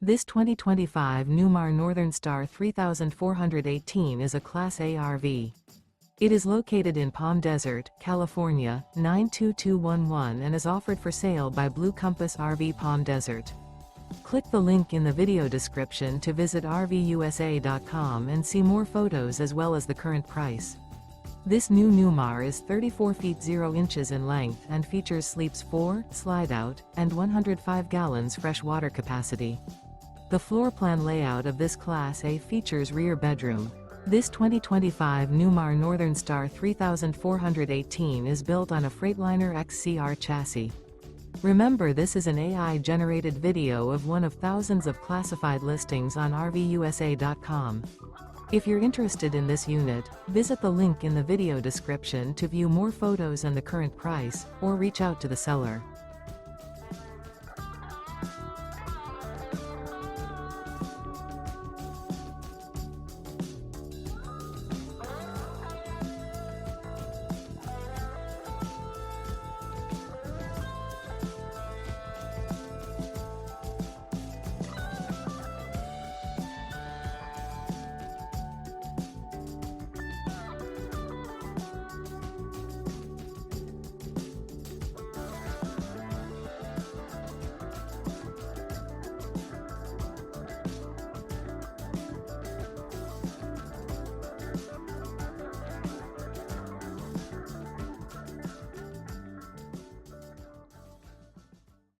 This 2025 Newmar Northern Star 3418 is a Class A RV. It is located in Palm Desert, California, 92211 and is offered for sale by Blue Compass RV Palm Desert. Click the link in the video description to visit RVUSA.com and see more photos as well as the current price. This new Newmar is 34 feet 0 inches in length and features sleeps 4, slide-out, and 105 gallons fresh water capacity. The floor plan layout of this Class A features rear bedroom. This 2025 Newmar Northern Star 3418 is built on a Freightliner XCR chassis. Remember, this is an AI-generated video of one of thousands of classified listings on RVUSA.com. If you're interested in this unit, visit the link in the video description to view more photos and the current price, or reach out to the seller.